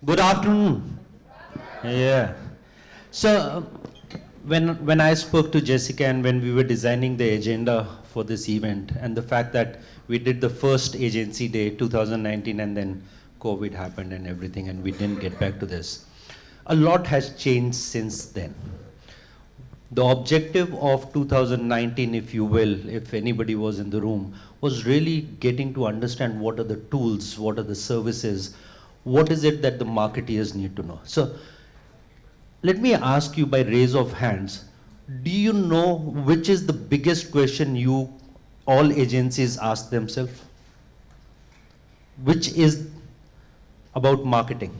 Good afternoon. Yeah. So when I spoke to Jessica and when we were designing the agenda for this event and the fact that we did the first agency day 2019 and then COVID happened and everything and we didn't get back to this. A lot has changed since then. The objective of 2019, if you will, if anybody was in the room, was really getting to understand what are the tools, what are the services, what is it that the marketeers need to know. So let me ask you by raise of hands, do you know which is the biggest question you all agencies ask themselves? Which is about marketing?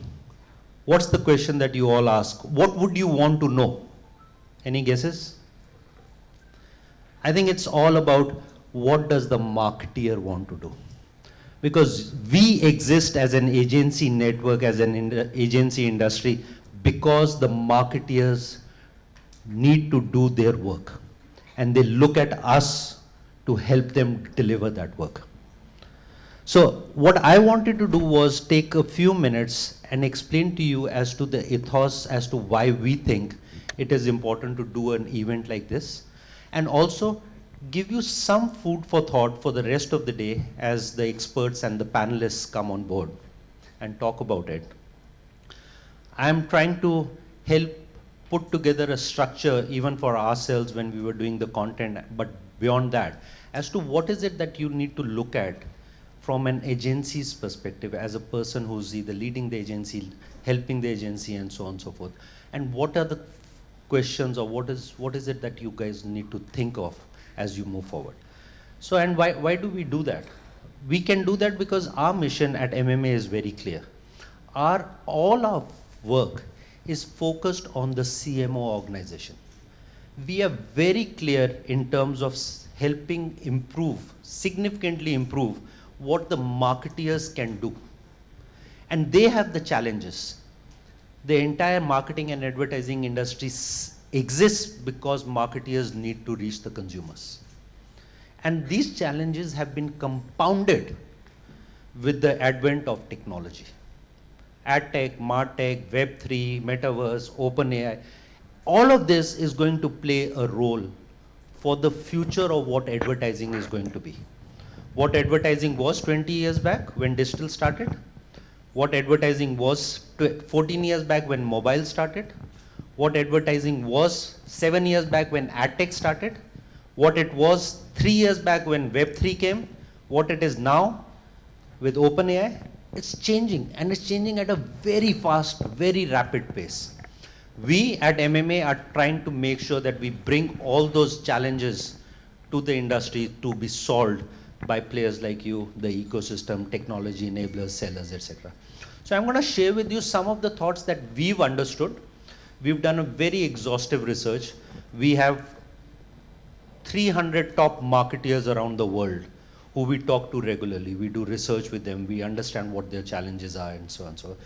What's the question that you all ask? What would you want to know? Any guesses? I think it's all about what does the marketeer want to do. Because we exist as an agency network, as an agency industry, because the marketeers need to do their work. And they look at us to help them deliver that work. So what I wanted to do was take a few minutes and explain to you as to the ethos, as to why we think it is important to do an event like this, and also give you some food for thought for the rest of the day as the experts and the panelists come on board and talk about it. I'm trying to help put together a structure even for ourselves when we were doing the content, but beyond that, as to what is it that you need to look at from an agency's perspective as a person who's either leading the agency, helping the agency, and so on and so forth. And what are the questions, or what is it that you guys need to think of as you move forward? So, and why do we do that? We can do that because our mission at MMA is very clear. All our work is focused on the CMO organization. We are very clear in terms of helping improve, significantly improve what the marketeers can do. And they have the challenges. The entire marketing and advertising industry exists because marketeers need to reach the consumers. And these challenges have been compounded with the advent of technology. AdTech, MarTech, Web3, Metaverse, OpenAI, all of this is going to play a role for the future of what advertising is going to be. What advertising was 20 years back when digital started, what advertising was 14 years back when mobile started, what advertising was 7 years back when AdTech started, what it was 3 years back when Web3 came, what it is now with OpenAI. It's changing, and it's changing at a very fast, very rapid pace. We at MMA are trying to make sure that we bring all those challenges to the industry to be solved by players like you, the ecosystem, technology enablers, sellers, etc. So I'm going to share with you some of the thoughts that we've understood. We've done a very exhaustive research. We have 300 top marketeers around the world who we talk to regularly. We do research with them. We understand what their challenges are and so on. So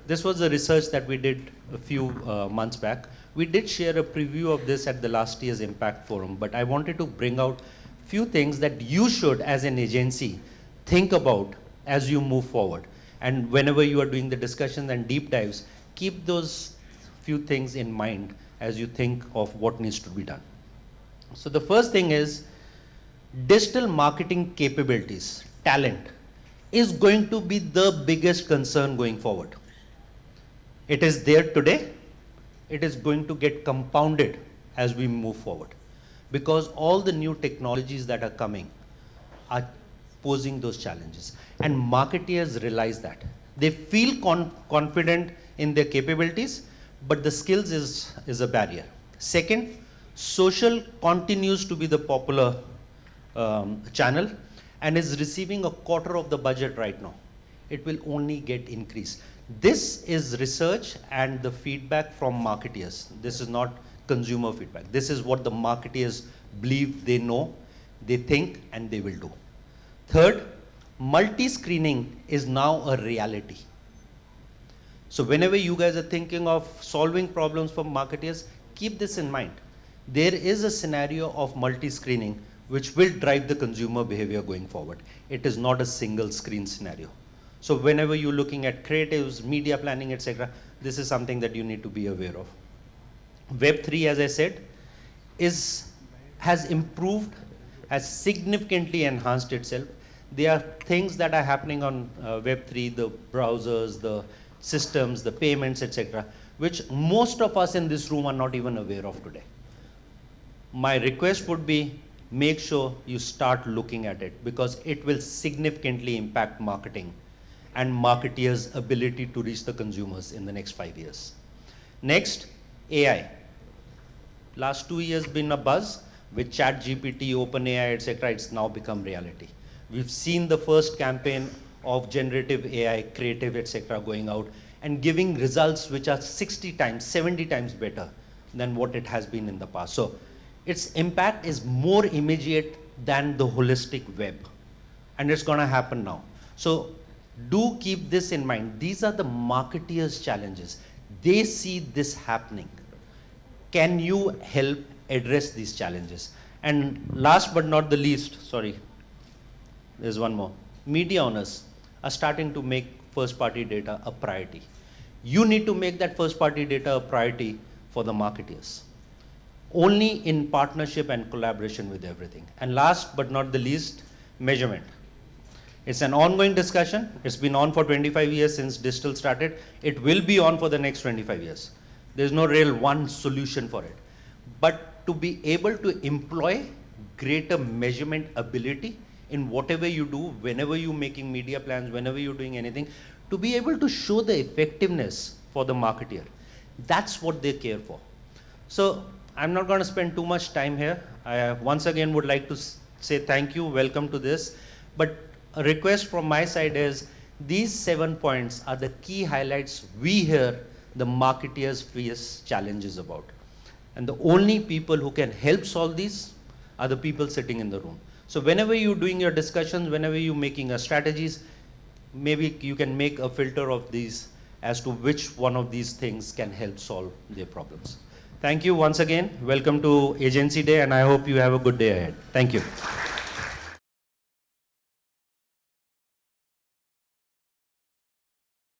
this was the research that we did a few months back. We did share a preview of this at the last year's Impact Forum, but I wanted to bring out few things that you should, as an agency, think about as you move forward. And whenever you are doing the discussions and deep dives, keep those few things in mind as you think of what needs to be done. So the first thing is digital marketing capabilities, talent, is going to be the biggest concern going forward. It is there today. It is going to get compounded as we move forward, because all the new technologies that are coming are posing those challenges. And marketeers realize that. They feel confident in their capabilities, but the skills is a barrier. Second, social continues to be the popular channel and is receiving a quarter of the budget right now. It will only get increased. This is research and the feedback from marketeers. This is not consumer feedback. This is what the marketeers believe, they know, they think, and they will do. Third, multi-screening is now a reality. So whenever you guys are thinking of solving problems for marketeers, keep this in mind. There is a scenario of multi-screening which will drive the consumer behavior going forward. It is not a single screen scenario. So whenever you're looking at creatives, media planning, etc., this is something that you need to be aware of. Web3, as I said, has improved, has significantly enhanced itself. There are things that are happening on Web3, the browsers, the systems, the payments, etc., which most of us in this room are not even aware of today. My request would be, make sure you start looking at it, because it will significantly impact marketing and marketeers' ability to reach the consumers in the next 5 years. Next, AI. Last 2 years been a buzz with ChatGPT, OpenAI, etc. It's now become reality. We've seen the first campaign of generative AI, creative, etc. going out and giving results which are 60 times, 70 times better than what it has been in the past. So its impact is more immediate than the holistic web, and it's going to happen now. So do keep this in mind. These are the marketeers' challenges. They see this happening. Can you help address these challenges? And last but not the least, sorry, there's one more. Media owners are starting to make first-party data a priority. You need to make that first-party data a priority for the marketeers, only in partnership and collaboration with everything. And last but not the least, measurement. It's an ongoing discussion. It's been on for 25 years since digital started. It will be on for the next 25 years. There's no real one solution for it. But to be able to employ greater measurement ability in whatever you do, whenever you're making media plans, whenever you're doing anything, to be able to show the effectiveness for the marketeer. That's what they care for. So I'm not going to spend too much time here. I once again would like to say thank you, welcome to this. But a request from my side is, these 7 points are the key highlights we hear the marketeers face challenges about. And the only people who can help solve these are the people sitting in the room. So whenever you're doing your discussions, whenever you're making strategies, maybe you can make a filter of these as to which one of these things can help solve their problems. Thank you once again. Welcome to Agency Day, and I hope you have a good day ahead. Thank you.